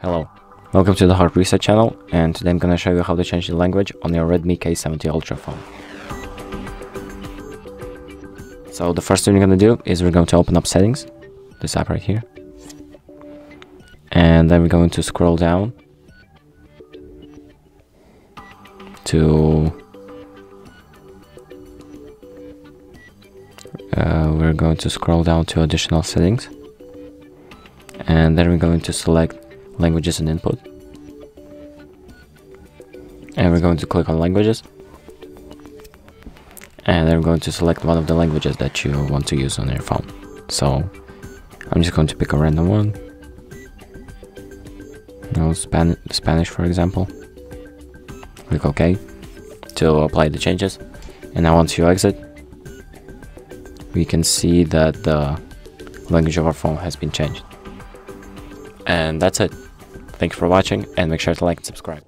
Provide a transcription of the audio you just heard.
Hello, welcome to the Hard Reset channel, and today I'm gonna show you how to change the language on your Redmi K70 Ultra phone. So the first thing we're gonna do is we're going to open up settings, this app right here, and then we're going to scroll down to additional settings, and then we're going to select languages and input, and we're going to click on languages, and then we're going to select one of the languages that you want to use on your phone. So I'm just going to pick a random one, Spanish for example. Click OK to apply the changes, and now once you exit, we can see that the language of our phone has been changed. And that's it. Thank you for watching, and make sure to like and subscribe.